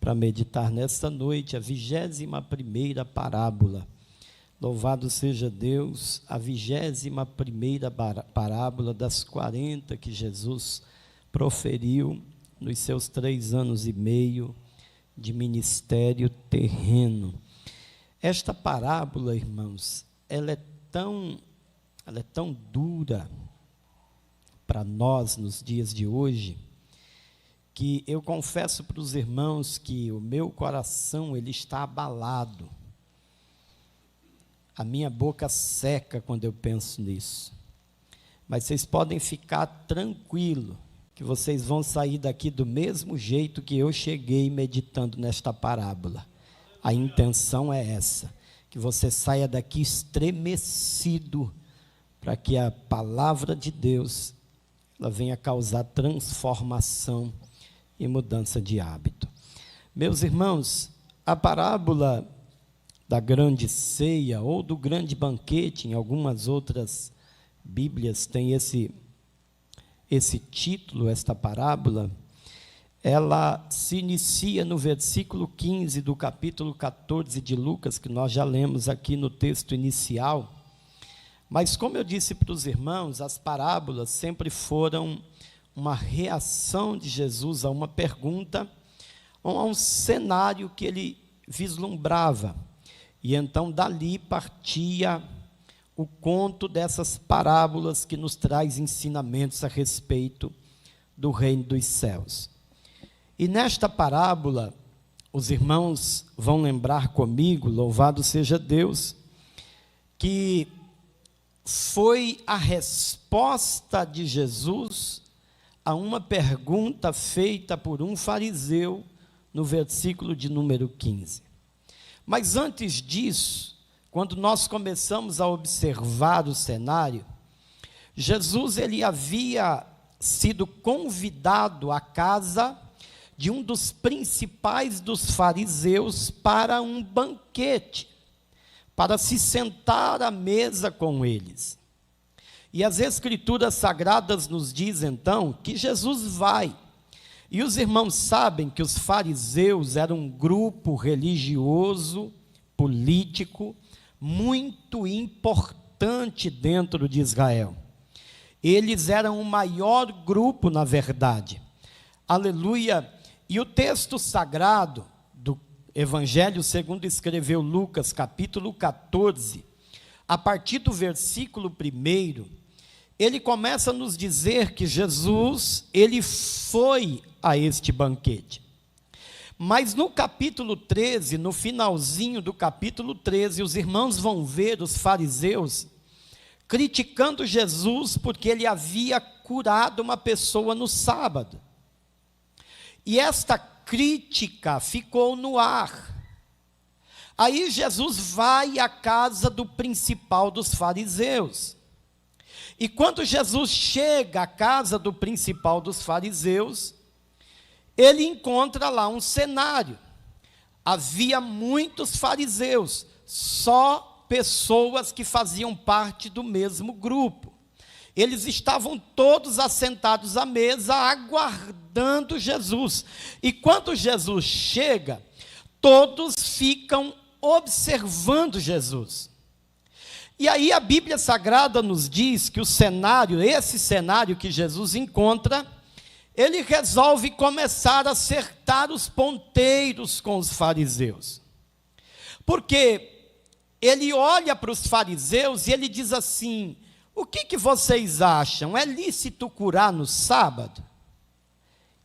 Para meditar nesta noite a 21ª parábola. Louvado seja Deus, a 21ª parábola das 40 que Jesus proferiu nos seus 3 anos e meio de ministério terreno. Esta parábola, irmãos, ela é tão dura para nós nos dias de hoje, que eu confesso para os irmãos que o meu coração ele está abalado. A minha boca seca quando eu penso nisso. Mas vocês podem ficar tranquilos, que vocês vão sair daqui do mesmo jeito que eu cheguei meditando nesta parábola. A intenção é essa, que você saia daqui estremecido, para que a palavra de Deus ela venha causar transformação e mudança de hábito. Meus irmãos, a parábola da grande ceia ou do grande banquete, em algumas outras Bíblias tem esse título, esta parábola, ela se inicia no versículo 15 do capítulo 14 de Lucas, que nós já lemos aqui no texto inicial. Mas como eu disse para os irmãos, as parábolas sempre foram uma reação de Jesus a uma pergunta, ou a um cenário que ele vislumbrava. E então dali partia o conto dessas parábolas que nos traz ensinamentos a respeito do reino dos céus. E nesta parábola, os irmãos vão lembrar comigo, louvado seja Deus, que foi a resposta de Jesus a uma pergunta feita por um fariseu no versículo de número 15. Mas antes disso, quando nós começamos a observar o cenário, Jesus ele havia sido convidado à casa de um dos principais dos fariseus para um banquete, para se sentar à mesa com eles. E as Escrituras Sagradas nos dizem, então, que Jesus vai. E os irmãos sabem que os fariseus eram um grupo religioso, político, muito importante dentro de Israel. Eles eram o maior grupo, na verdade. Aleluia! E o texto sagrado do Evangelho segundo escreveu Lucas, capítulo 14, a partir do versículo 1, ele começa a nos dizer que Jesus, ele foi a este banquete. Mas no capítulo 13, no finalzinho do capítulo 13, os irmãos vão ver os fariseus criticando Jesus porque ele havia curado uma pessoa no sábado. E esta crítica ficou no ar. Aí Jesus vai à casa do principal dos fariseus. E quando Jesus chega à casa do principal dos fariseus, ele encontra lá um cenário. Havia muitos fariseus, só pessoas que faziam parte do mesmo grupo. Eles estavam todos assentados à mesa, aguardando Jesus. E quando Jesus chega, todos ficam observando Jesus. E aí a Bíblia Sagrada nos diz que esse cenário que Jesus encontra, ele resolve começar a acertar os ponteiros com os fariseus. Porque ele olha para os fariseus e ele diz assim: o que vocês acham? É lícito curar no sábado?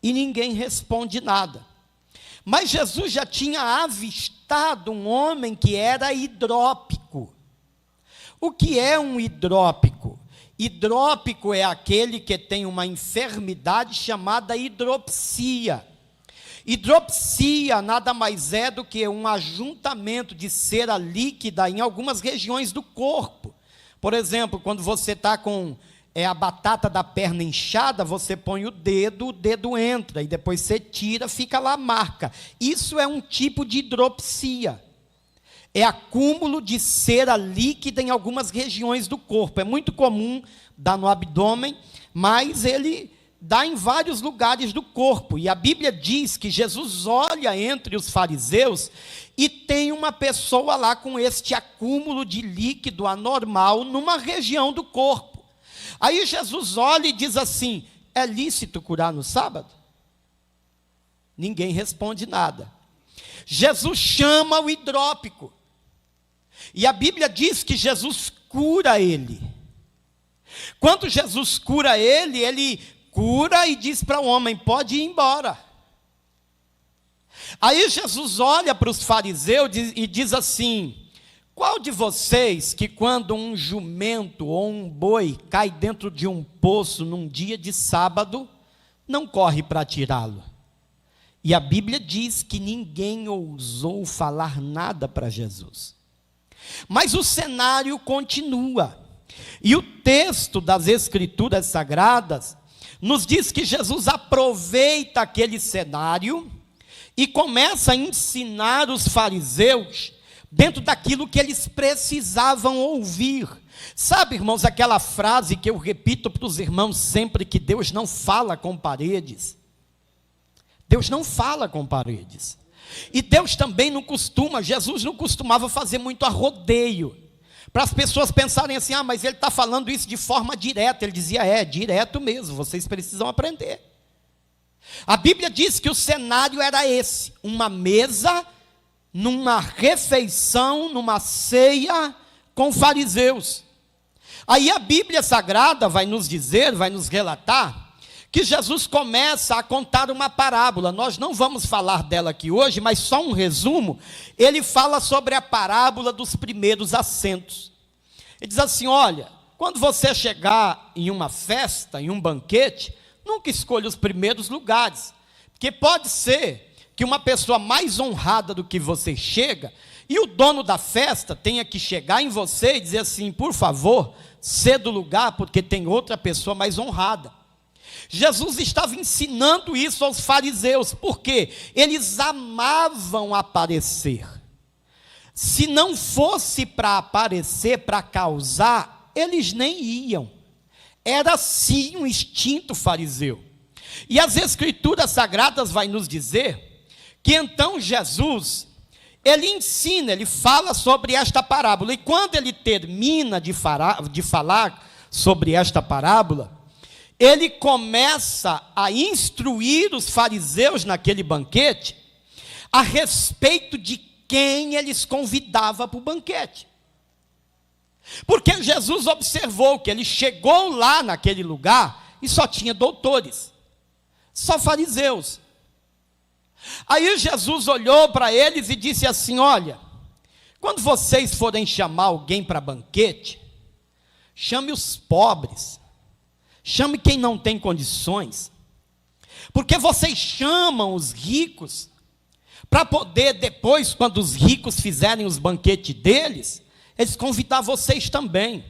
E ninguém responde nada. Mas Jesus já tinha avistado um homem que era hidrópico. O que é um hidrópico? Hidrópico é aquele que tem uma enfermidade chamada hidropsia. Hidropsia nada mais é do que um ajuntamento de cera líquida em algumas regiões do corpo. Por exemplo, quando você está com a batata da perna inchada, você põe o dedo entra, e depois você tira, fica lá a marca. Isso é um tipo de hidropsia. É acúmulo de cera líquida em algumas regiões do corpo. É muito comum dar no abdômen, mas ele dá em vários lugares do corpo, e a Bíblia diz que Jesus olha entre os fariseus e tem uma pessoa lá com este acúmulo de líquido anormal numa região do corpo. Aí Jesus olha e diz assim: é lícito curar no sábado? Ninguém responde nada. Jesus chama o hidrópico, e a Bíblia diz que Jesus cura ele. Quando Jesus cura ele, ele cura e diz para o homem: pode ir embora. Aí Jesus olha para os fariseus e diz assim: qual de vocês que quando um jumento ou um boi cai dentro de um poço num dia de sábado, não corre para tirá-lo? E a Bíblia diz que ninguém ousou falar nada para Jesus. Mas o cenário continua. E o texto das Escrituras Sagradas nos diz que Jesus aproveita aquele cenário e começa a ensinar os fariseus dentro daquilo que eles precisavam ouvir. Sabe, irmãos, aquela frase que eu repito para os irmãos sempre, que Deus não fala com paredes. Deus não fala com paredes. E Deus também não costuma, Jesus não costumava fazer muito arrodeio, para as pessoas pensarem assim: ah, mas ele está falando isso de forma direta. Ele dizia: é, direto mesmo, vocês precisam aprender. A Bíblia diz que o cenário era esse: uma mesa, numa refeição, numa ceia com fariseus. Aí a Bíblia Sagrada vai nos dizer, vai nos relatar, que Jesus começa a contar uma parábola. Nós não vamos falar dela aqui hoje, mas só um resumo. Ele fala sobre a parábola dos primeiros assentos. Ele diz assim: olha, quando você chegar em uma festa, em um banquete, nunca escolha os primeiros lugares, porque pode ser que uma pessoa mais honrada do que você chega, e o dono da festa tenha que chegar em você e dizer assim: por favor, ceda o lugar, porque tem outra pessoa mais honrada. Jesus estava ensinando isso aos fariseus, porque eles amavam aparecer. Se não fosse para aparecer, para causar, eles nem iam. Era sim um instinto fariseu. E as Escrituras Sagradas vai nos dizer que então Jesus, ele ensina, ele fala sobre esta parábola, e quando ele termina de falar sobre esta parábola, ele começa a instruir os fariseus naquele banquete a respeito de quem eles convidavam para o banquete. Porque Jesus observou que ele chegou lá naquele lugar e só tinha doutores, só fariseus. Aí Jesus olhou para eles e disse assim: olha, quando vocês forem chamar alguém para banquete, chame os pobres, chame quem não tem condições, porque vocês chamam os ricos para poder depois, quando os ricos fizerem os banquetes deles, eles convidar vocês também.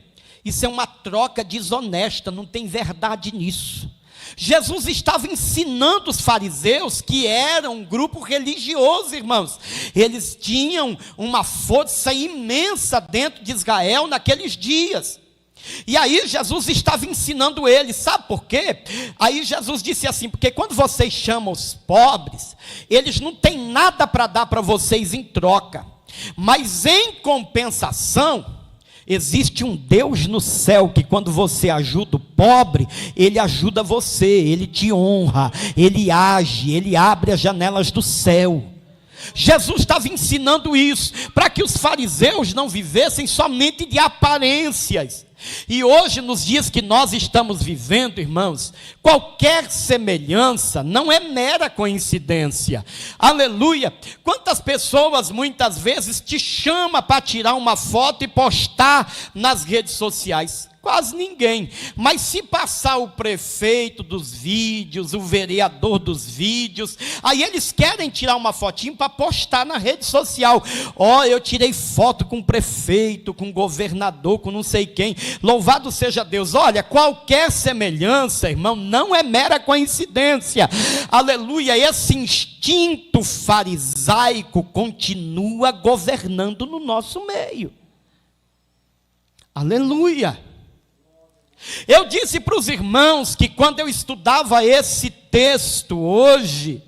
Isso é uma troca desonesta, não tem verdade nisso. Jesus estava ensinando os fariseus, que eram um grupo religioso, irmãos. Eles tinham uma força imensa dentro de Israel naqueles dias. E aí Jesus estava ensinando eles, sabe por quê? Aí Jesus disse assim: porque quando vocês chamam os pobres, eles não têm nada para dar para vocês em troca, mas em compensação, existe um Deus no céu que quando você ajuda o pobre, ele ajuda você, ele te honra, ele age, ele abre as janelas do céu. Jesus estava ensinando isso, para que os fariseus não vivessem somente de aparências. E hoje, nos dias que nós estamos vivendo, irmãos, qualquer semelhança não é mera coincidência. Aleluia! Quantas pessoas muitas vezes te chamam para tirar uma foto e postar nas redes sociais? Quase ninguém. Mas se passar o prefeito dos vídeos, o vereador dos vídeos, aí eles querem tirar uma fotinho para postar na rede social. Ó, eu tirei foto com o prefeito, com o governador, com não sei quem. Louvado seja Deus. Olha, qualquer semelhança, irmão, não é mera coincidência. Aleluia! Esse instinto farisaico continua governando no nosso meio. Aleluia! Eu disse para os irmãos que quando eu estudava esse texto hoje,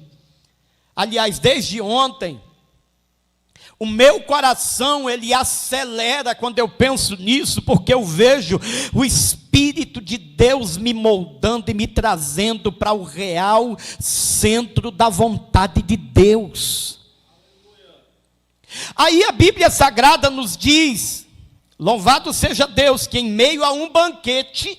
aliás, desde ontem, o meu coração, ele acelera quando eu penso nisso, porque eu vejo o Espírito de Deus me moldando e me trazendo para o real centro da vontade de Deus. Aí a Bíblia Sagrada nos diz, louvado seja Deus, que em meio a um banquete,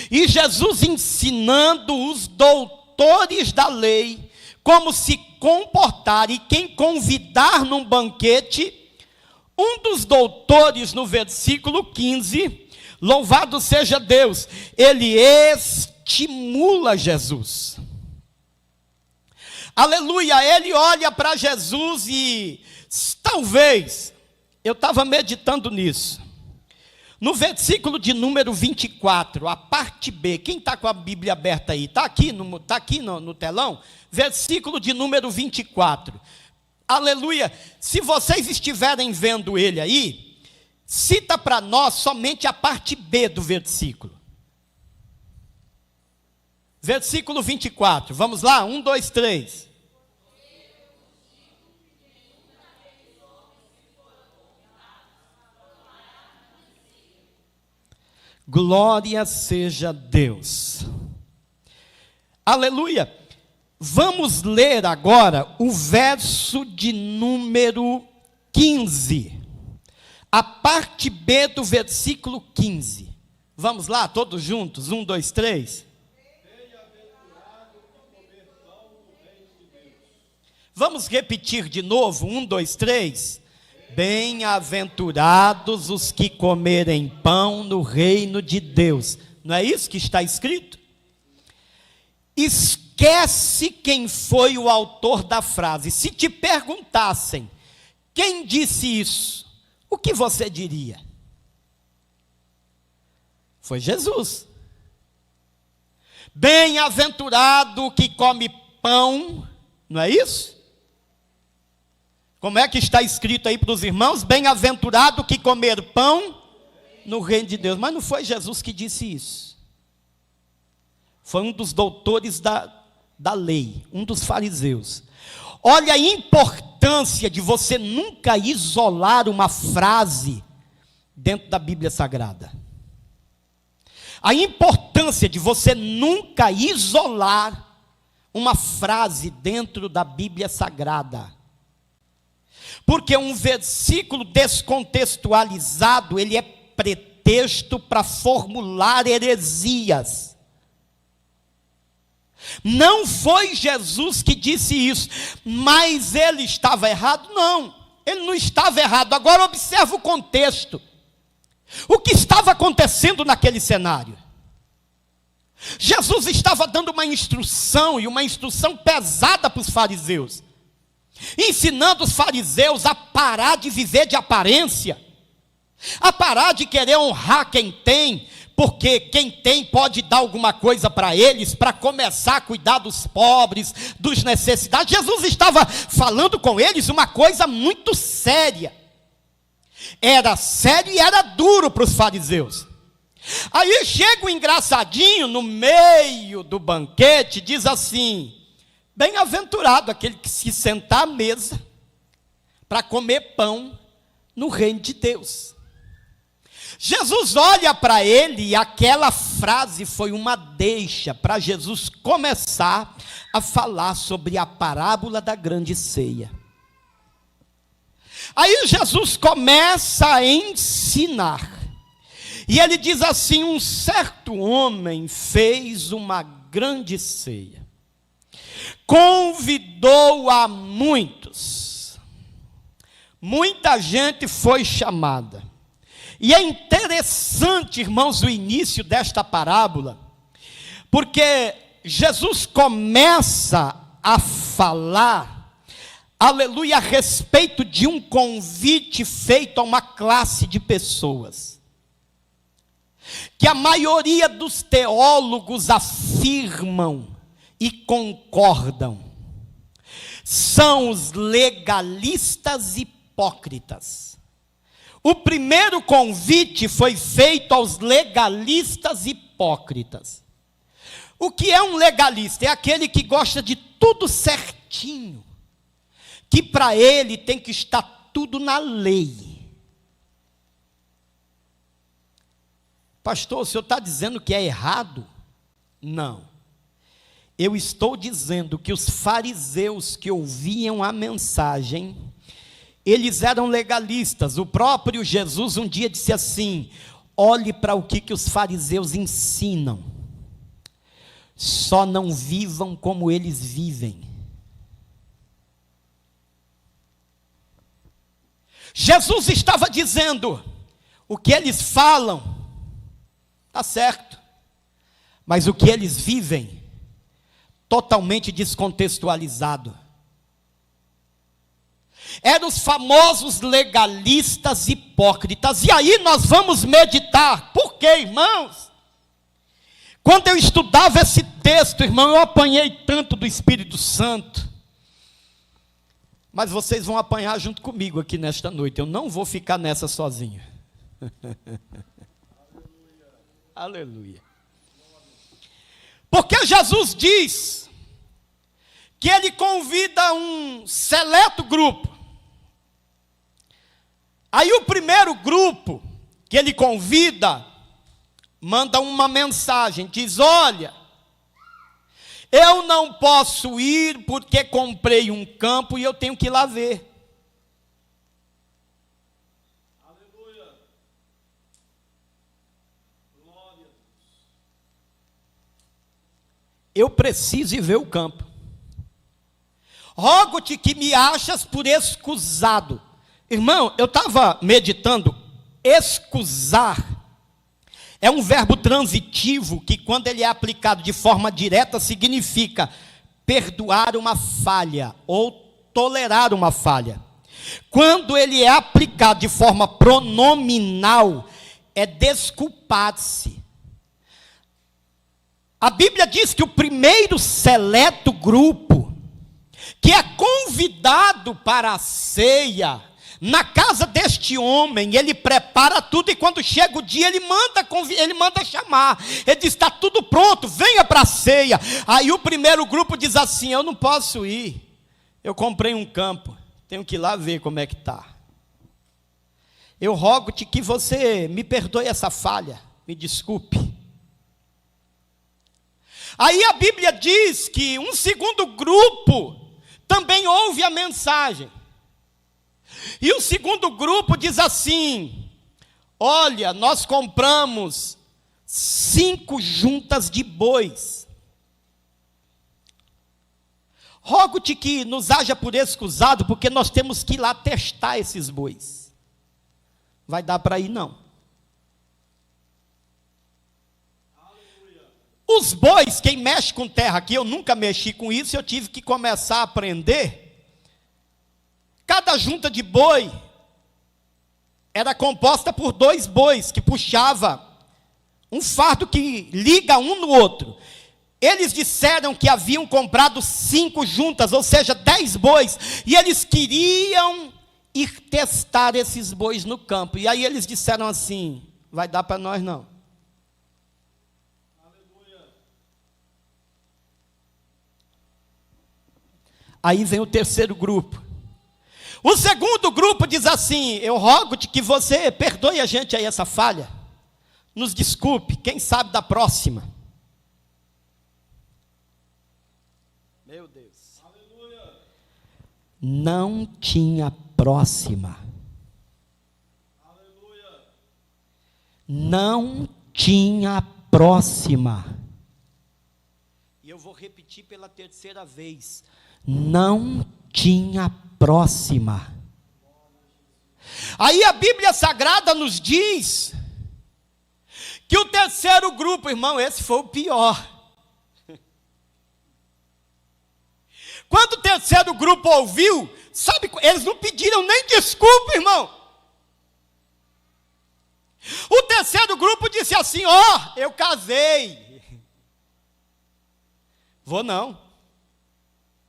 e Jesus ensinando os doutores da lei, como se comportar e quem convidar num banquete, um dos doutores no versículo 15, louvado seja Deus, ele estimula Jesus. Aleluia, ele olha para Jesus e talvez, eu estava meditando nisso, no versículo de número 24, a parte B, quem está com a Bíblia aberta aí? Está aqui, no telão? Versículo de número 24. Aleluia. Se vocês estiverem vendo ele aí, cita para nós somente a parte B do versículo. Versículo 24. Vamos lá? 1, 2, 3. Glória seja Deus. Aleluia. Vamos ler agora o verso de número 15. A parte B do versículo 15. Vamos lá, todos juntos? 1, 2, 3. Vamos repetir de novo? 1, 2, 3. Bem-aventurados os que comerem pão no reino de Deus. Não é isso que está escrito? Esquece quem foi o autor da frase. Se te perguntassem, quem disse isso? O que você diria? Foi Jesus. Bem-aventurado que come pão, não é isso? Como é que está escrito aí para os irmãos? Bem-aventurado que comer pão no reino de Deus. Mas não foi Jesus que disse isso. Foi um dos doutores da lei, um dos fariseus. Olha a importância de você nunca isolar uma frase dentro da Bíblia Sagrada. A importância de você nunca isolar uma frase dentro da Bíblia Sagrada. Porque um versículo descontextualizado, ele é pretexto para formular heresias. Não foi Jesus que disse isso, mas ele estava errado? Não, ele não estava errado. Agora observa o contexto. O que estava acontecendo naquele cenário? Jesus estava dando uma instrução, e uma instrução pesada para os fariseus, ensinando os fariseus a parar de viver de aparência, a parar de querer honrar quem tem, porque quem tem pode dar alguma coisa para eles, para começar a cuidar dos pobres, dos necessitados. Jesus estava falando com eles uma coisa muito séria. Era sério e era duro para os fariseus. Aí chega o engraçadinho no meio do banquete, diz assim: bem-aventurado aquele que se sentar à mesa para comer pão no reino de Deus. Jesus olha para ele e aquela frase foi uma deixa para Jesus começar a falar sobre a parábola da grande ceia. Aí Jesus começa a ensinar. E ele diz assim: um certo homem fez uma grande ceia. Convidou a muitos. Muita gente foi chamada. E é interessante, irmãos, o início desta parábola, porque Jesus começa a falar, aleluia, a respeito de um convite feito a uma classe de pessoas, que a maioria dos teólogos afirmam e concordam, são os legalistas hipócritas. O primeiro convite foi feito aos legalistas hipócritas. O que é um legalista? É aquele que gosta de tudo certinho, que para ele tem que estar tudo na lei. Pastor, o senhor está dizendo que é errado? Não. Eu estou dizendo que os fariseus que ouviam a mensagem, eles eram legalistas. O próprio Jesus um dia disse assim: olhe para o que os fariseus ensinam. Só não vivam como eles vivem. Jesus estava dizendo: o que eles falam está certo, mas o que eles vivem, totalmente descontextualizado. Eram os famosos legalistas hipócritas. E aí nós vamos meditar. Por quê, irmãos? Quando eu estudava esse texto, irmão, eu apanhei tanto do Espírito Santo. Mas vocês vão apanhar junto comigo aqui nesta noite. Eu não vou ficar nessa sozinho. Aleluia. Porque Jesus diz que ele convida um seleto grupo. Aí o primeiro grupo que ele convida, manda uma mensagem, diz: olha, eu não posso ir porque comprei um campo e eu tenho que ir lá ver. Aleluia. Glória a Deus. Eu preciso ir ver o campo. Rogo-te que me achas por escusado. Irmão, eu estava meditando, escusar é um verbo transitivo que, quando ele é aplicado de forma direta, significa perdoar uma falha ou tolerar uma falha. Quando ele é aplicado de forma pronominal, é desculpar-se. A Bíblia diz que o primeiro seleto grupo, que é convidado para a ceia, na casa deste homem, ele prepara tudo, e quando chega o dia, ele manda chamar. Ele diz: está tudo pronto, venha para a ceia. Aí o primeiro grupo diz assim: eu não posso ir, eu comprei um campo, tenho que ir lá ver como é que está. Eu rogo-te que você me perdoe essa falha, me desculpe. Aí a Bíblia diz que um segundo grupo também ouve a mensagem. E o segundo grupo diz assim: olha, nós compramos 5 juntas de bois. Rogo-te que nos haja por escusado, porque nós temos que ir lá testar esses bois. Vai dar para ir não. Aleluia. Os bois, quem mexe com terra aqui, eu nunca mexi com isso, eu tive que começar a aprender. Cada junta de boi era composta por 2 bois, que puxava um fardo que liga um no outro. Eles disseram que haviam comprado 5 juntas, ou seja, 10 bois, e eles queriam ir testar esses bois no campo. E aí eles disseram assim: vai dar para nós não. Aleluia. Aí vem o terceiro grupo. O segundo grupo diz assim: eu rogo-te que você perdoe a gente aí essa falha, nos desculpe, quem sabe da próxima. Meu Deus. Aleluia. Não tinha próxima. Aleluia. Não tinha próxima. E eu vou repetir pela terceira vez: não tinha próxima. Aí a Bíblia Sagrada nos diz que o terceiro grupo, irmão, esse foi o pior. Quando o terceiro grupo ouviu, sabe, eles não pediram nem desculpa, irmão. O terceiro grupo disse assim: ó, eu casei. Vou não.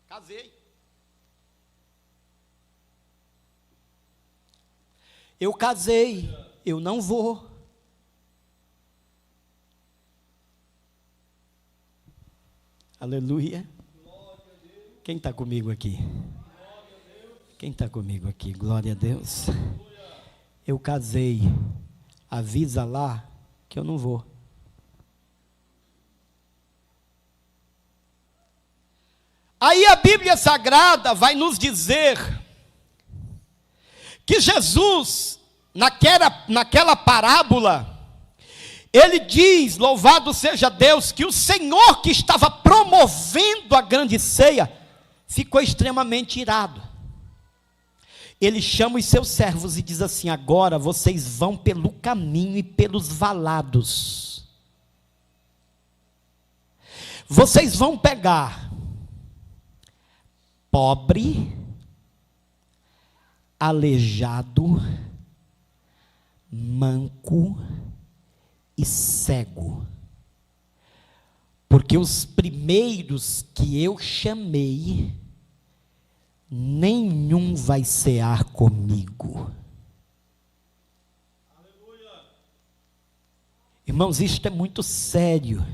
Casei. Eu casei, eu não vou. Aleluia. Quem está comigo aqui? Quem está comigo aqui? Glória a Deus. Eu casei. Avisa lá que eu não vou. Aí a Bíblia Sagrada vai nos dizer que Jesus, naquela parábola, ele diz, louvado seja Deus, que o Senhor que estava promovendo a grande ceia, ficou extremamente irado. Ele chama os seus servos e diz assim: agora vocês vão pelo caminho e pelos valados. Vocês vão pegar pobre, aleijado, manco e cego, porque os primeiros que eu chamei, nenhum vai cear comigo. Aleluia. Irmãos, isto é muito sério.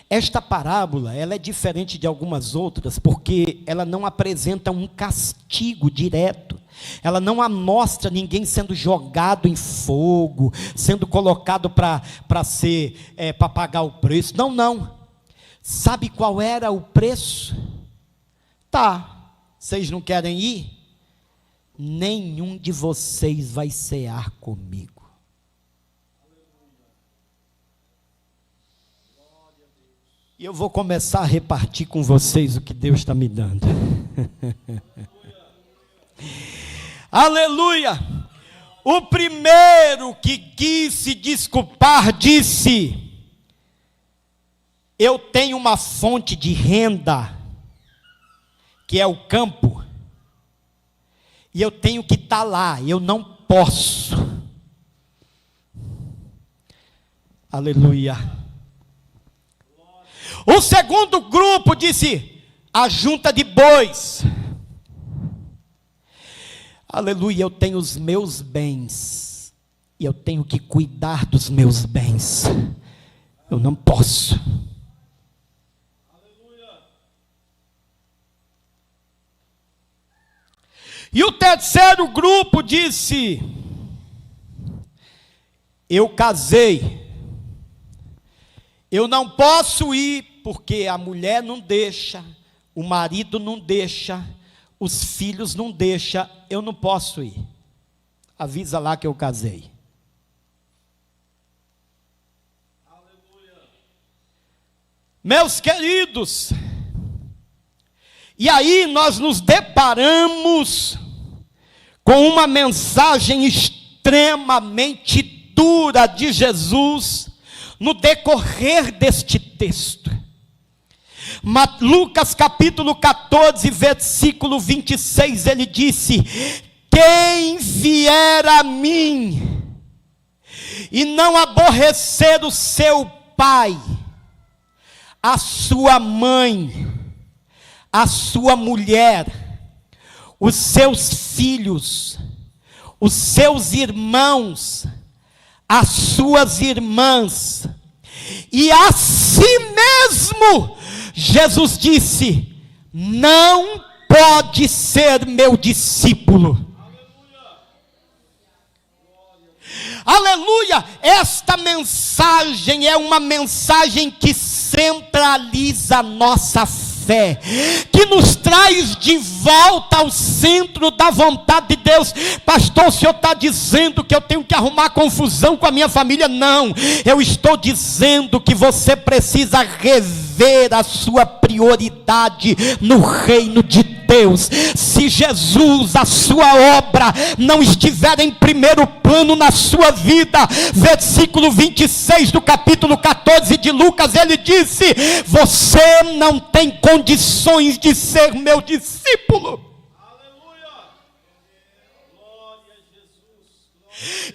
Esta parábola, ela é diferente de algumas outras, porque ela não apresenta um castigo direto. Ela não mostra ninguém sendo jogado em fogo, sendo colocado para pagar o preço. Não, não. Sabe qual era o preço? Tá, vocês não querem ir? Nenhum de vocês vai cear comigo. E eu vou começar a repartir com vocês o que Deus está me dando. Aleluia! O primeiro que quis se desculpar disse: eu tenho uma fonte de renda, que é o campo, e eu tenho que estar lá, eu não posso. Aleluia! O segundo grupo disse: a junta de bois. Aleluia, eu tenho os meus bens, e eu tenho que cuidar dos meus bens, eu não posso. Aleluia. E o terceiro grupo disse: eu casei, eu não posso ir, porque a mulher não deixa, o marido não deixa, os filhos não deixam, eu não posso ir. Avisa lá que eu casei. Aleluia. Meus queridos, e aí nós nos deparamos com uma mensagem extremamente dura de Jesus no decorrer deste texto. Lucas capítulo 14, versículo 26, ele disse: quem vier a mim e não aborrecer o seu pai, a sua mãe, a sua mulher, os seus filhos, os seus irmãos, as suas irmãs, e a si mesmo, Jesus disse, não pode ser meu discípulo. Aleluia! Esta mensagem é uma mensagem que centraliza a nossa fé, que nos traz de volta ao centro da vontade de Deus. Pastor, o senhor está dizendo que eu tenho que arrumar confusão com a minha família? Não, eu estou dizendo que você precisa rever a sua prioridade no reino de Deus. Se Jesus, a sua obra, não estiver em primeiro plano na sua vida, versículo 26 do capítulo 14 de Lucas, ele disse: você não tem condições de ser meu discípulo. Aleluia! Glória a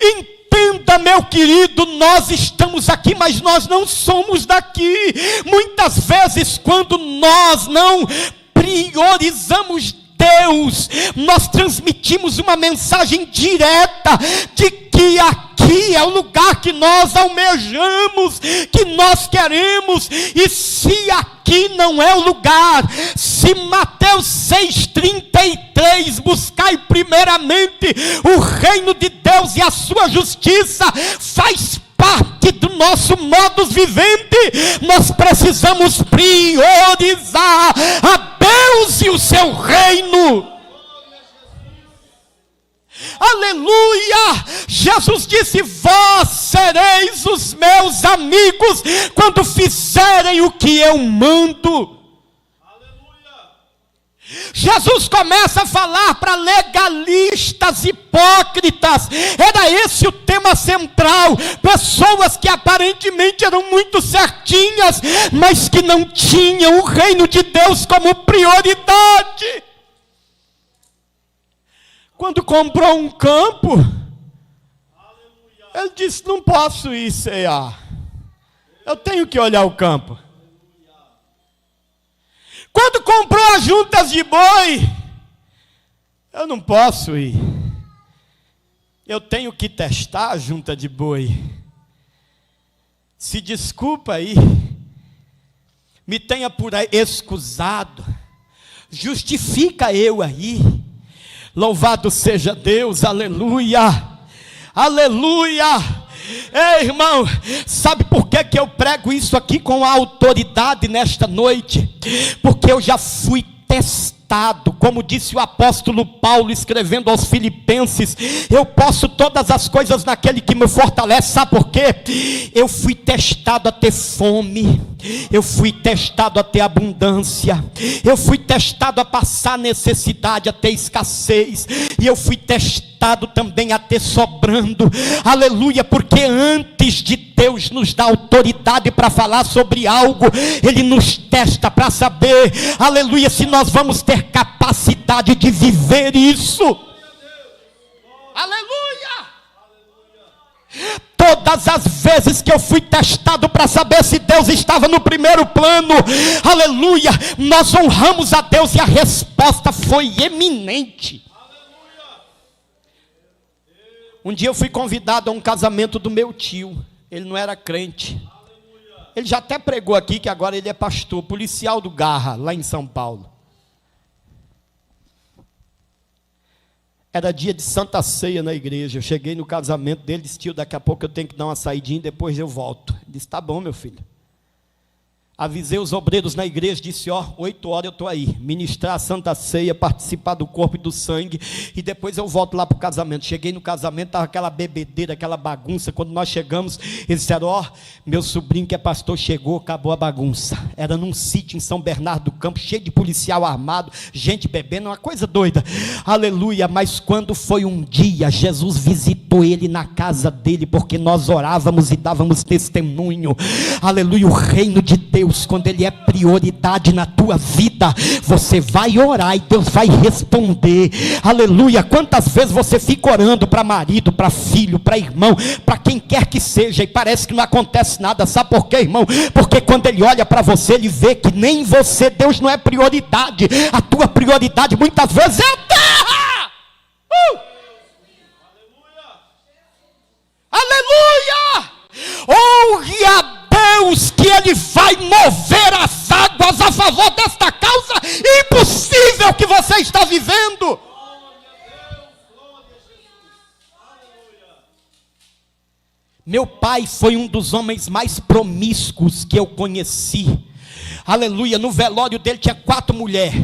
Jesus! Entenda, meu querido, nós estamos aqui, mas nós não somos daqui. Muitas vezes, quando nós não priorizamos Deus, nós transmitimos uma mensagem direta de que aqui é o lugar que nós almejamos, que nós queremos. E se aqui não é o lugar, se Mateus 6,33, buscai primeiramente o reino de Deus e a sua justiça, faz parte do nosso modus vivendi, nós precisamos priorizar a Deus e o seu reino. Aleluia! Jesus disse: vós sereis os meus amigos quando fizerem o que eu mando. Jesus começa a falar para legalistas hipócritas. Era esse o tema central. Pessoas que aparentemente eram muito certinhas, mas que não tinham o reino de Deus como prioridade. Quando comprou um campo, ele disse: não posso ir cear, eu tenho que olhar o campo. Quando comprou as juntas de boi, eu não posso ir, eu tenho que testar a junta de boi. Se desculpa aí, me tenha por aí excusado, justifica eu aí. Louvado seja Deus, aleluia, aleluia. Ei, irmão, sabe por que eu prego isso aqui com autoridade nesta noite? Porque eu já fui testado, como disse o apóstolo Paulo escrevendo aos Filipenses: eu posso todas as coisas naquele que me fortalece. Sabe por quê? Eu fui testado a ter fome, eu fui testado a ter abundância, eu fui testado a passar necessidade, a ter escassez, e eu fui testado também a ter sobrando. Aleluia, porque antes de Deus nos dar autoridade para falar sobre algo, Ele nos testa para saber, aleluia, se nós vamos ter capacidade de viver isso. Aleluia! Todas as vezes que eu fui testado para saber se Deus estava no primeiro plano, aleluia, nós honramos a Deus e a resposta foi eminente. Um dia eu fui convidado a um casamento do meu tio. Ele não era crente. Ele já até pregou aqui que agora ele é pastor, policial do Garra, lá em São Paulo. Era dia de Santa Ceia na igreja. Eu cheguei no casamento dele, disse: tio, daqui a pouco eu tenho que dar uma saidinha, depois eu volto. Ele disse: tá bom, meu filho. Avisei os obreiros na igreja, disse: 8 horas eu estou aí, ministrar a Santa Ceia, participar do corpo e do sangue, e depois eu volto lá para o casamento. Cheguei no casamento, estava aquela bebedeira, aquela bagunça. Quando nós chegamos, eles disseram: meu sobrinho que é pastor chegou, acabou a bagunça. Era num sítio em São Bernardo do Campo, cheio de policial armado, gente bebendo, uma coisa doida. Aleluia. Mas quando foi um dia, Jesus visitou ele na casa dele, porque nós orávamos e dávamos testemunho. Aleluia. O reino de Deus, quando ele é prioridade na tua vida, você vai orar e Deus vai responder. Aleluia. Quantas vezes você fica orando para marido, para filho, para irmão, para quem quer que seja, e parece que não acontece nada. Sabe por quê, irmão? Porque quando ele olha para você, ele vê que nem você, Deus não é prioridade. A tua prioridade muitas vezes é a terra. Aleluia. Honre a Deus, que Ele vai mover as águas a favor desta causa impossível que você está vivendo. Meu pai foi um dos homens mais promíscuos que eu conheci. Aleluia. No velório dele tinha 4 mulheres.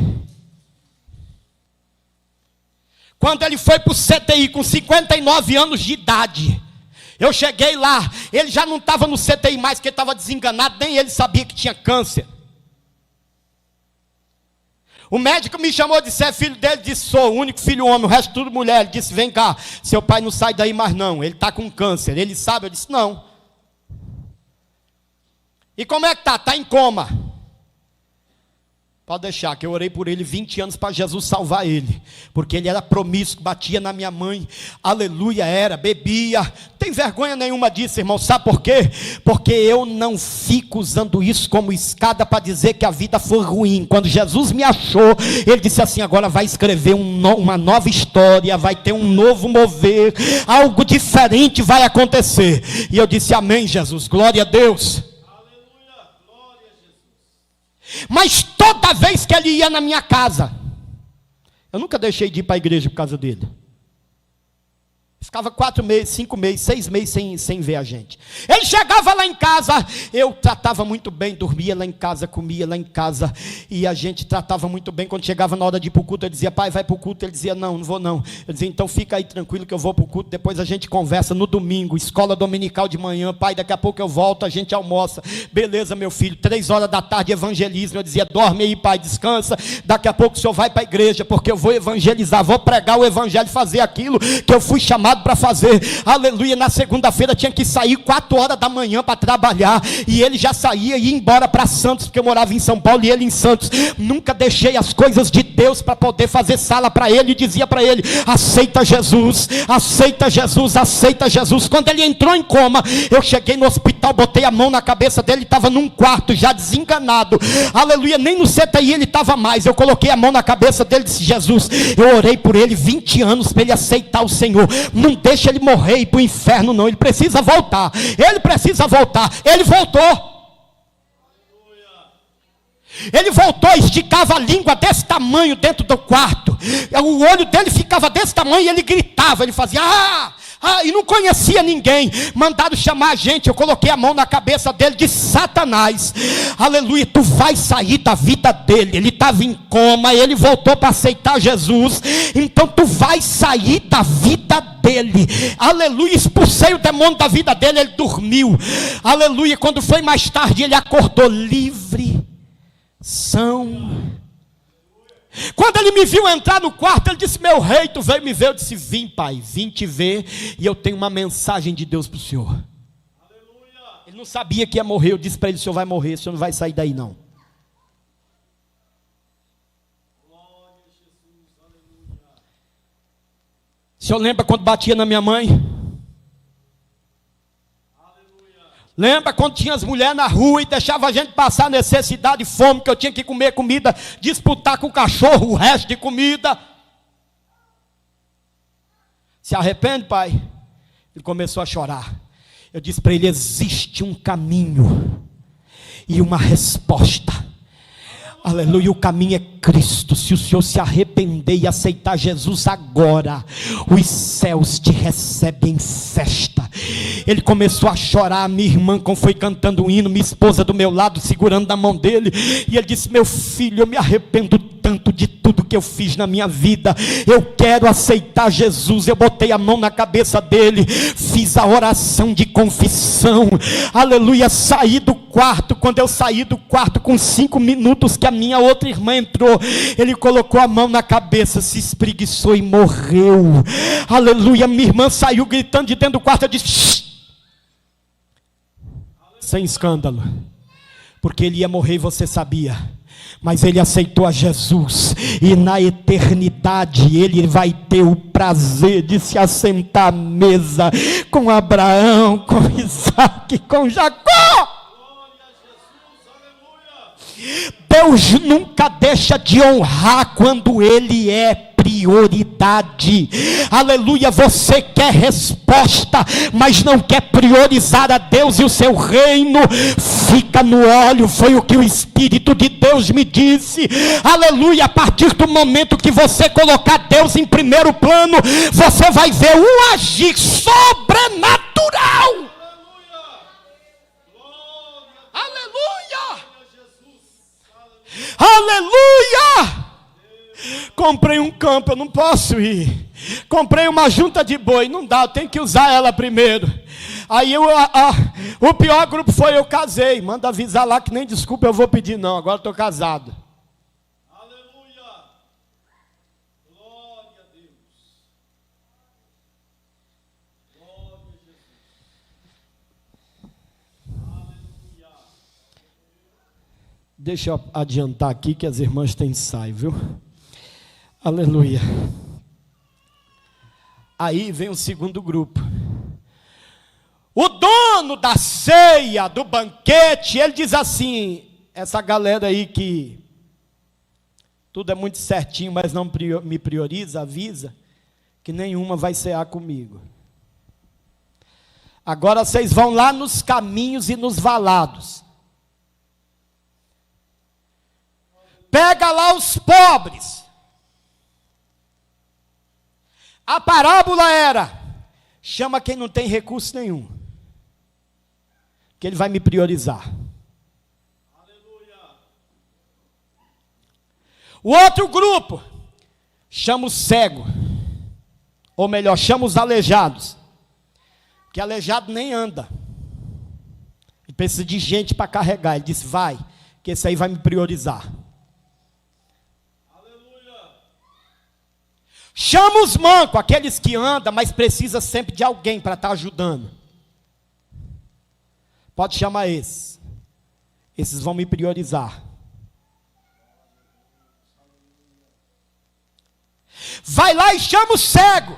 Quando ele foi para o CTI com 59 anos de idade, eu cheguei lá, ele já não estava no CTI mais, porque ele estava desenganado, nem ele sabia que tinha câncer. O médico me chamou, disse: é filho dele? Disse: sou, o único filho homem, o resto tudo mulher. Ele disse: vem cá, seu pai não sai daí mais não, ele está com câncer. Ele sabe? Eu disse: não. E como é que está? Está em coma. Pode deixar, que eu orei por ele 20 anos para Jesus salvar ele. Porque ele era promíscuo, batia na minha mãe. Aleluia, bebia. Não tem vergonha nenhuma disso, irmão. Sabe por quê? Porque eu não fico usando isso como escada para dizer que a vida foi ruim. Quando Jesus me achou, ele disse assim: agora vai escrever uma nova história, vai ter um novo mover, algo diferente vai acontecer. E eu disse: amém, Jesus, glória a Deus. Mas toda vez que ele ia na minha casa, eu nunca deixei de ir para a igreja por causa dele. Ficava 4 meses, 5 meses, 6 meses sem ver a gente. Ele chegava lá em casa, eu tratava muito bem, dormia lá em casa, comia lá em casa, e a gente tratava muito bem. Quando chegava na hora de ir para o culto, eu dizia: pai, vai para o culto. Ele dizia: não vou não. Eu dizia: então fica aí tranquilo que eu vou para o culto, depois a gente conversa no domingo, escola dominical de manhã. Pai, daqui a pouco eu volto, a gente almoça. Beleza, meu filho, 3 horas da tarde, evangelismo. Eu dizia: dorme aí, pai, descansa, daqui a pouco o senhor vai para a igreja, porque eu vou evangelizar, vou pregar o evangelho, fazer aquilo que eu fui chamado para fazer. Aleluia. Na segunda-feira tinha que sair 4 horas da manhã para trabalhar, e ele já saía e ia embora para Santos, porque eu morava em São Paulo e ele em Santos. Nunca deixei as coisas de Deus para poder fazer sala para ele, e dizia para ele: aceita Jesus, aceita Jesus, aceita Jesus. Quando ele entrou em coma, eu cheguei no hospital, botei a mão na cabeça dele, estava num quarto já desenganado. Aleluia. Nem no CTI ele estava mais. Eu coloquei a mão na cabeça dele e disse: Jesus, eu orei por ele 20 anos para ele aceitar o Senhor. Não deixa ele morrer e ir para o inferno, não. Ele precisa voltar. Ele precisa voltar. Ele voltou. Ele voltou, esticava a língua desse tamanho dentro do quarto. O olho dele ficava desse tamanho e ele gritava. Ele fazia e não conhecia ninguém. Mandaram chamar a gente. Eu coloquei a mão na cabeça dele, de Satanás. Aleluia, tu vai sair da vida dele. Ele estava em coma, ele voltou para aceitar Jesus. Então tu vai sair da vida dele. Aleluia, expulsei o demônio da vida dele. Ele dormiu. Aleluia, quando foi mais tarde, ele acordou livre, são. Quando ele me viu entrar no quarto, ele disse: meu rei, tu veio me ver? Eu disse: vim, pai, vim te ver, e eu tenho uma mensagem de Deus para o senhor. Aleluia. Ele não sabia que ia morrer. Eu disse para ele: o senhor vai morrer, o senhor não vai sair daí não. O senhor lembra quando batia na minha mãe? Lembra quando tinha as mulheres na rua e deixava a gente passar necessidade e fome, que eu tinha que comer comida, disputar com o cachorro o resto de comida? Se arrepende, pai? Ele começou a chorar. Eu disse para ele: existe um caminho e uma resposta. Aleluia, o caminho é Cristo. Se o senhor se arrepender e aceitar Jesus agora, os céus te recebem em festa. Ele começou a chorar. Minha irmã, como foi cantando um hino, minha esposa do meu lado, segurando na mão dele, e ele disse: meu filho, eu me arrependo tanto de tudo que eu fiz na minha vida, eu quero aceitar Jesus. Eu botei a mão na cabeça dele, fiz a oração de confissão. Aleluia, saí do quarto. Quando eu saí do quarto, com 5 minutos que a minha outra irmã entrou, ele colocou a mão na cabeça, se espreguiçou e morreu. Aleluia, minha irmã saiu gritando de dentro do quarto. Eu disse: shh, sem escândalo, porque ele ia morrer e você sabia. Mas ele aceitou a Jesus, e na eternidade ele vai ter o prazer de se assentar à mesa com Abraão, com Isaac, com Jacó. Deus nunca deixa de honrar quando ele é prioridade. Aleluia, você quer resposta, mas não quer priorizar a Deus e o seu reino. Fica no óleo, foi o que o Espírito de Deus me disse. Aleluia, a partir do momento que você colocar Deus em primeiro plano, você vai ver um agir sobrenatural. Aleluia, aleluia. Comprei um campo, eu não posso ir. Comprei uma junta de boi, não dá, eu tenho que usar ela primeiro. Aí o pior grupo foi: eu casei. Manda avisar lá que nem desculpa eu vou pedir não, agora estou casado. Aleluia, glória a Deus, glória a Jesus, aleluia. Deixa eu adiantar aqui que as irmãs têm ensaio, viu? Aleluia. Aí vem o segundo grupo. O dono da ceia, do banquete, ele diz assim: essa galera aí que tudo é muito certinho, mas não me prioriza, avisa, que nenhuma vai cear comigo. Agora vocês vão lá nos caminhos e nos valados. Pega lá os pobres. A parábola era: chama quem não tem recurso nenhum, que ele vai me priorizar. Aleluia. O outro grupo, chama o cego, ou melhor, chama os aleijados, que aleijado nem anda, ele precisa de gente para carregar. Ele disse: vai, que esse aí vai me priorizar. Chama os mancos, aqueles que andam, mas precisa sempre de alguém para estar ajudando. Pode chamar esses. Esses vão me priorizar. Vai lá e chama o cego.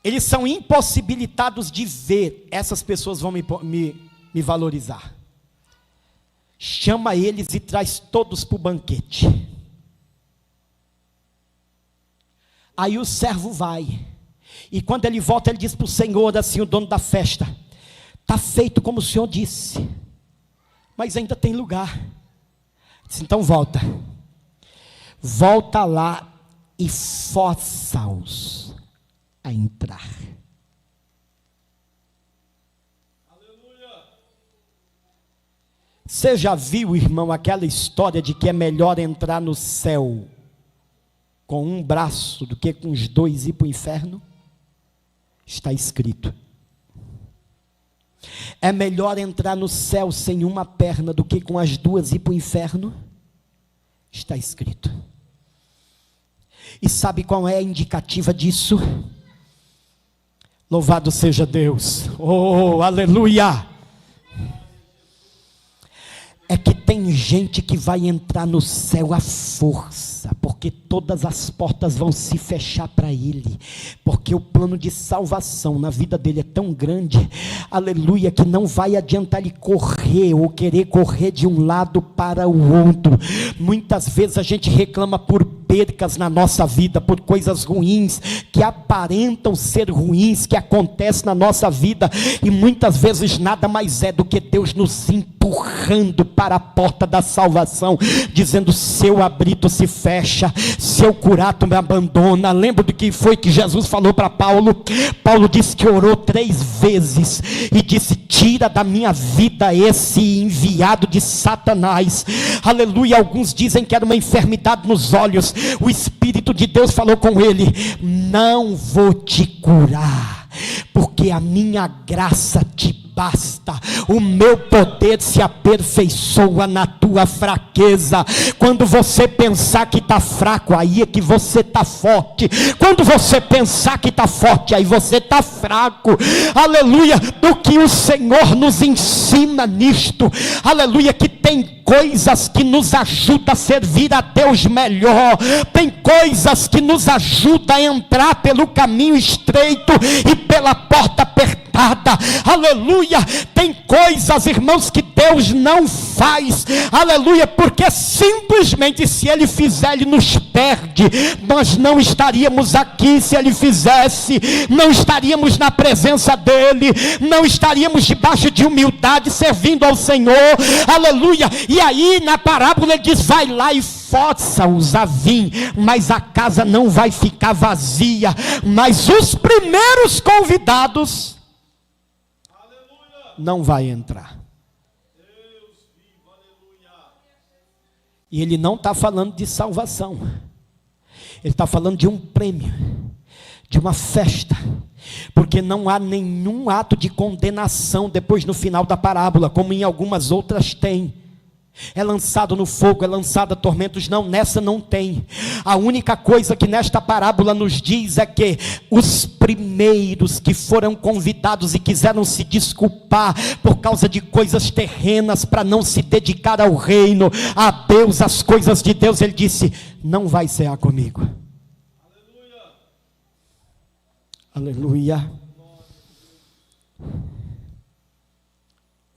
Eles são impossibilitados de ver. Essas pessoas vão me valorizar. Chama eles e traz todos para o banquete. Aí o servo vai, e quando ele volta, ele diz para o Senhor, assim, o dono da festa: está feito como o Senhor disse, mas ainda tem lugar. Disse: então volta lá e força-os a entrar. Aleluia. Você já viu, irmão, aquela história de que é melhor entrar no céu com um braço do que com os dois ir para o inferno? Está escrito. É melhor entrar no céu sem uma perna do que com as duas ir para o inferno? Está escrito. E sabe qual é a indicativa disso? Louvado seja Deus. Oh, aleluia! É que tem gente que vai entrar no céu à força, porque todas as portas vão se fechar para ele, porque o plano de salvação na vida dele é tão grande, aleluia, que não vai adiantar ele correr, ou querer correr de um lado para o outro. Muitas vezes a gente reclama por percas na nossa vida, por coisas ruins, que aparentam ser ruins, que acontecem na nossa vida, e muitas vezes nada mais é do que Deus nos empurrando para a porta da salvação, dizendo: se eu abrir, tu se fecha, se eu curar, tu me abandona. Lembra do que foi que Jesus falou para Paulo? Paulo disse que orou 3 vezes, e disse: tira da minha vida esse enviado de Satanás. Aleluia. Alguns dizem que era uma enfermidade nos olhos. O Espírito de Deus falou com ele: não vou te curar, porque a minha graça te basta, o meu poder se aperfeiçoa na tua fraqueza. Quando você pensar que está fraco, aí é que você está forte. Quando você pensar que está forte, aí você está fraco. Aleluia. Do que o Senhor nos ensina nisto, aleluia, que tem coisas que nos ajudam a servir a Deus melhor, tem coisas que nos ajudam a entrar pelo caminho estreito e pela porta apertada. Aleluia. Tem coisas, irmãos, que Deus não faz, aleluia, porque simplesmente se Ele fizer, Ele nos perde. Nós não estaríamos aqui se Ele fizesse, não estaríamos na presença dEle, não estaríamos debaixo de humildade servindo ao Senhor, aleluia. E aí na parábola ele diz: vai lá e força-os a vir, mas a casa não vai ficar vazia, mas os primeiros convidados não vai entrar. E ele não está falando de salvação, ele está falando de um prêmio, de uma festa, porque não há nenhum ato de condenação depois no final da parábola, como em algumas outras tem. é lançado no fogo, é lançado a tormentos. Não, nessa não tem. A única coisa que nesta parábola nos diz é que os primeiros que foram convidados e quiseram se desculpar por causa de coisas terrenas, para não se dedicar ao reino, a Deus, às coisas de Deus, ele disse: não vai cear comigo. Aleluia. Aleluia.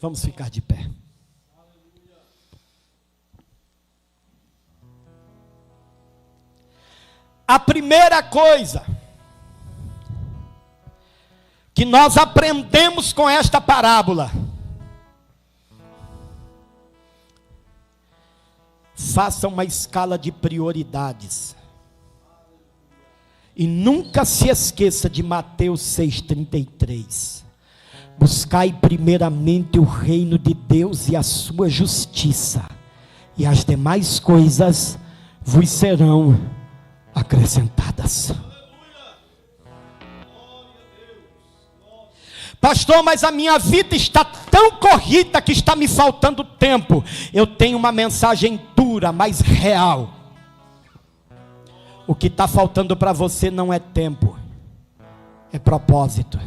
Vamos ficar de pé. A primeira coisa que nós aprendemos com esta parábola: faça uma escala de prioridades. E nunca se esqueça de Mateus 6,33. Buscai primeiramente o reino de Deus e a sua justiça, e as demais coisas vos serão acrescentadas. Pastor, mas a minha vida está tão corrida que está me faltando tempo. Eu tenho uma mensagem dura, mas real. O que está faltando para você não é tempo, é propósito.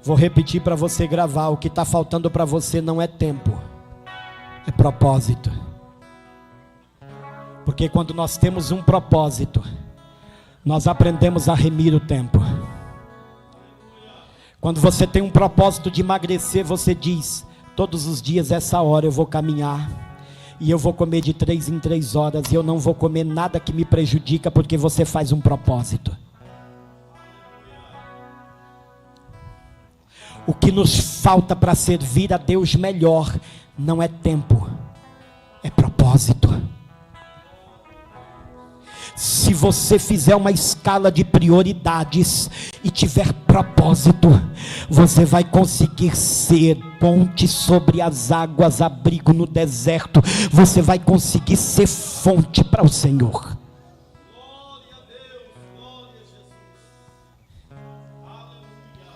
Vou repetir para você gravar: o que está faltando para você não é tempo, é propósito. Porque quando nós temos um propósito, nós aprendemos a remir o tempo. Quando você tem um propósito de emagrecer, você diz: todos os dias essa hora eu vou caminhar, e eu vou comer de 3 em 3 horas, e eu não vou comer nada que me prejudica, porque você faz um propósito. O que nos falta para servir a Deus melhor não é tempo, é propósito. Se você fizer uma escala de prioridades e tiver propósito, você vai conseguir ser ponte sobre as águas, abrigo no deserto. Você vai conseguir ser fonte para o Senhor. Glória a Deus, glória a Jesus. Aleluia.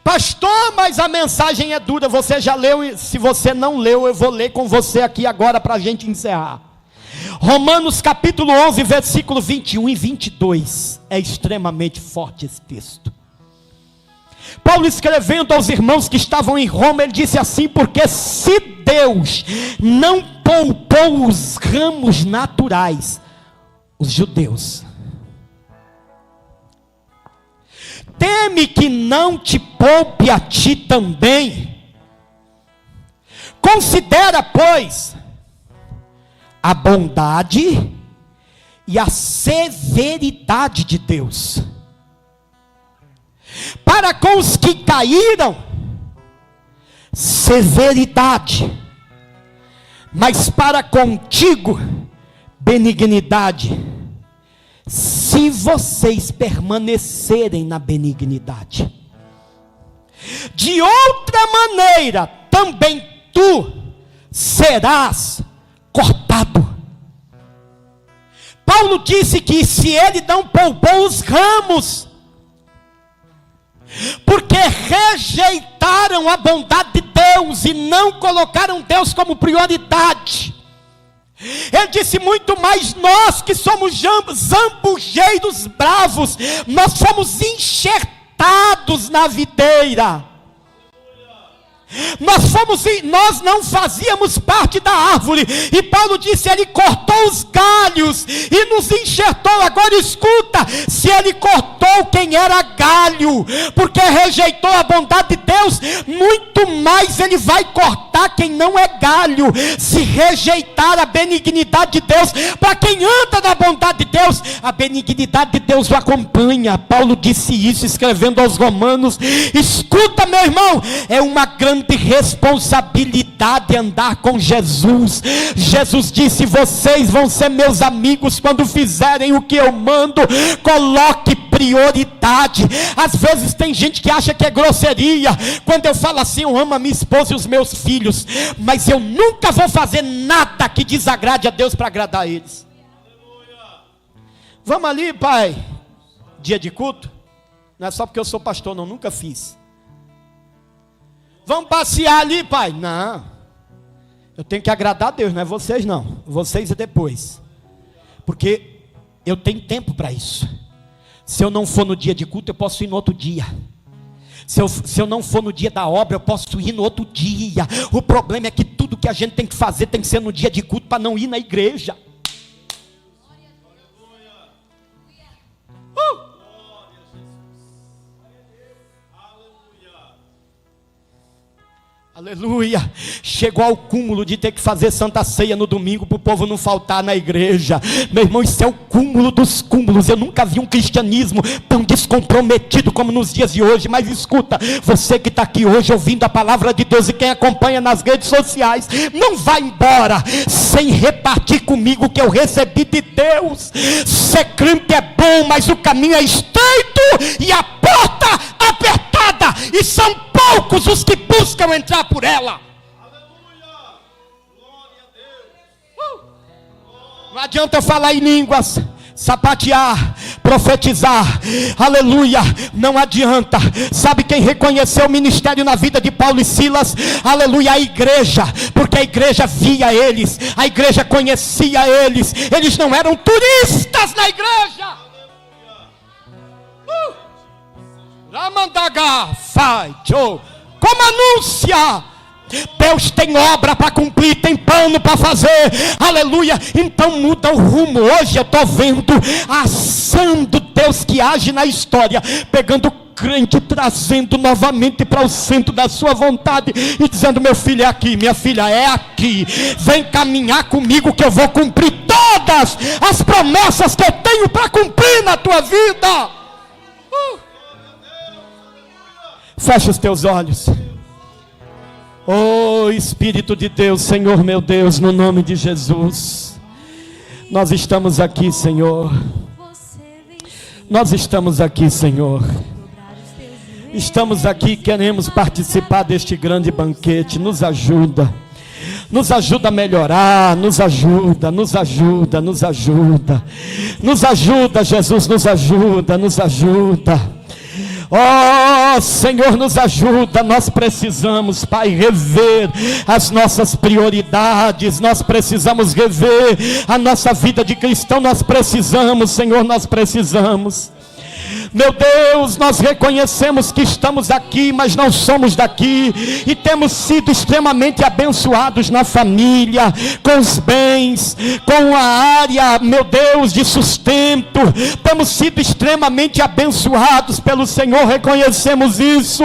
Pastor, mas a mensagem é dura. Você já leu? Se você não leu, eu vou ler com você aqui agora para a gente encerrar. Romanos capítulo 11, versículo 21 e 22. É extremamente forte esse texto. Paulo, escrevendo aos irmãos que estavam em Roma, ele disse assim: porque se Deus não poupou os ramos naturais, os judeus, teme que não te poupe a ti também. Considera, pois, a bondade e a severidade de Deus para com os que caíram, severidade, mas para contigo, benignidade, se vocês permanecerem na benignidade. De outra maneira, também tu serás cortado. Paulo disse que se ele não poupou os ramos, porque rejeitaram a bondade de Deus e não colocaram Deus como prioridade, ele disse: muito mais nós que somos zambujeiros bravos, nós fomos enxertados na videira. Nós não fazíamos parte da árvore, e Paulo disse: ele cortou os galhos e nos enxertou. Agora escuta, se ele cortou quem era galho, porque rejeitou a bondade de Deus, muito mais ele vai cortar quem não é galho. Se rejeitar a benignidade de Deus, para quem anda na bondade de Deus, a benignidade de Deus o acompanha. Paulo disse isso escrevendo aos Romanos. Escuta, meu irmão, é uma grande responsabilidade andar com Jesus. Jesus disse: vocês vão ser meus amigos quando fizerem o que eu mando. Coloque prioridade. Às vezes tem gente que acha que é grosseria quando eu falo assim: eu amo a minha esposa e os meus filhos, mas eu nunca vou fazer nada que desagrade a Deus para agradar eles. Vamos ali, pai, dia de culto. Não é só porque eu sou pastor, não, nunca fiz. Vamos passear ali, pai? Não. Eu tenho que agradar a Deus, não é vocês não. Vocês é depois. Porque eu tenho tempo para isso. Se eu não for no dia de culto, eu posso ir no outro dia. Se eu não for no dia da obra, eu posso ir no outro dia. O problema é que tudo que a gente tem que fazer tem que ser no dia de culto para não ir na igreja. Aleluia. Chegou ao cúmulo de ter que fazer Santa Ceia no domingo para o povo não faltar na igreja. Meu irmão, isso é o cúmulo dos cúmulos. Eu nunca vi um cristianismo tão descomprometido como nos dias de hoje. Mas escuta, você que está aqui hoje ouvindo a palavra de Deus e quem acompanha nas redes sociais, não vai embora sem repartir comigo o que eu recebi de Deus. Ser crente é bom, mas o caminho é estreito e a porta apertada, e são poucos os que buscam entrar por ela. Aleluia. Glória a Deus. Não adianta eu falar em línguas, sapatear, profetizar, aleluia, não adianta. Sabe quem reconheceu o ministério na vida de Paulo e Silas? Aleluia, a igreja, porque a igreja via eles, a igreja conhecia eles, eles não eram turistas na igreja. Ramandaga, como anúncia. Deus tem obra para cumprir, tem plano para fazer, aleluia. Então muda o rumo. Hoje eu estou vendo a ação do Deus que age na história, pegando o crente, trazendo novamente para o centro da sua vontade e dizendo: meu filho é aqui, minha filha é aqui, vem caminhar comigo que eu vou cumprir todas as promessas que eu tenho para cumprir na tua vida. Fecha os teus olhos. Oh Espírito de Deus, Senhor meu Deus, no nome de Jesus, nós estamos aqui, Senhor. Nós estamos aqui, Senhor. Estamos aqui, queremos participar deste grande banquete. Nos ajuda. Nos ajuda a melhorar, nos ajuda, nos ajuda, nos ajuda. Nos ajuda, Jesus, nos ajuda, nos ajuda. Oh Senhor, nos ajuda. Nós precisamos, Pai, rever as nossas prioridades. Nós precisamos rever a nossa vida de cristão. Nós precisamos, Senhor, nós precisamos. Meu Deus, nós reconhecemos que estamos aqui, mas não somos daqui, e temos sido extremamente abençoados na família, com os bens, com a área, meu Deus, de sustento. Temos sido extremamente abençoados pelo Senhor, reconhecemos isso.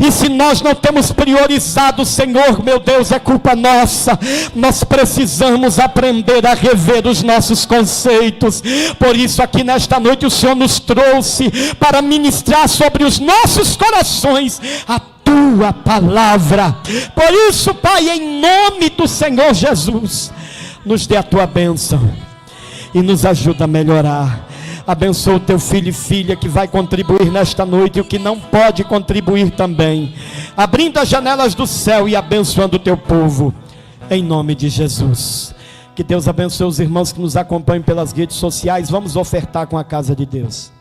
E se nós não temos priorizado o Senhor, meu Deus, é culpa nossa. Nós precisamos aprender a rever os nossos conceitos. Por isso aqui nesta noite o Senhor nos trouxe para ministrar sobre os nossos corações a tua palavra. Por isso, Pai, em nome do Senhor Jesus, nos dê a tua bênção e nos ajuda a melhorar. Abençoa o teu filho e filha que vai contribuir nesta noite, e o que não pode contribuir também, abrindo as janelas do céu e abençoando o teu povo, em nome de Jesus. Que Deus abençoe os irmãos que nos acompanham pelas redes sociais. Vamos ofertar com a casa de Deus.